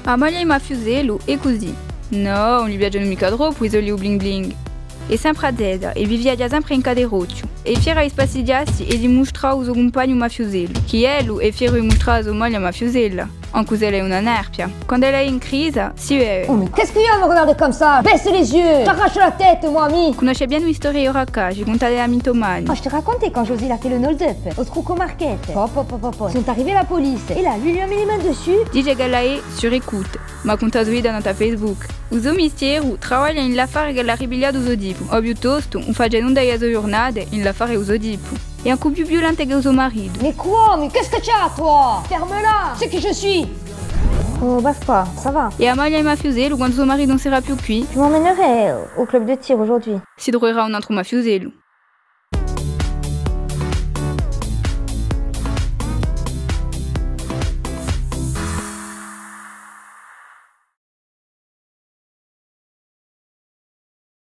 A moglie mafiosello e così. No, non gli piacciono mica troppo i soli bling bling. E sempre a zeda, e vivia già sempre in caderoccio. E fiera di spassidiarsi e di mostrare al suo compagno mafiosello. Che ello è fiero di mostrare a sua moglie mafiosella. Anche se lei è una nerpia. Quando elle è in crisi, si vede. Oh, mais qu'est-ce qu'il y a à me regarder comme ça? Baisse les yeux! T'arraches la tête, moi, ami! Conosce bien un'storia oracca, j'ai conté la mythomane. Oh, je te racontais quand Josie a fait le hold-up au Truco Market. Hop, hop, hop, hop. Ils sont arrivés la police. Et là, lui a mis les mains dessus. Dice che lei sur écoute. Ma conta zuida nota Facebook. Uso mistero trabalha in l'affare che la ribellia do Zodipo. O piuttosto, un fa genunda e aso giornate in l'affare do Zodipo. E un coup più violente che uso marito. Mais quoi? Mais qu'est-ce que tu as, toi? Ferme-la! C'est qui je suis? Oh, basta, ça va. E a moglie mafiosello quando suo marito non sarà più qui, Tu m'emmènerais au club de tir aujourd'hui. si troverà un altro mafiosello.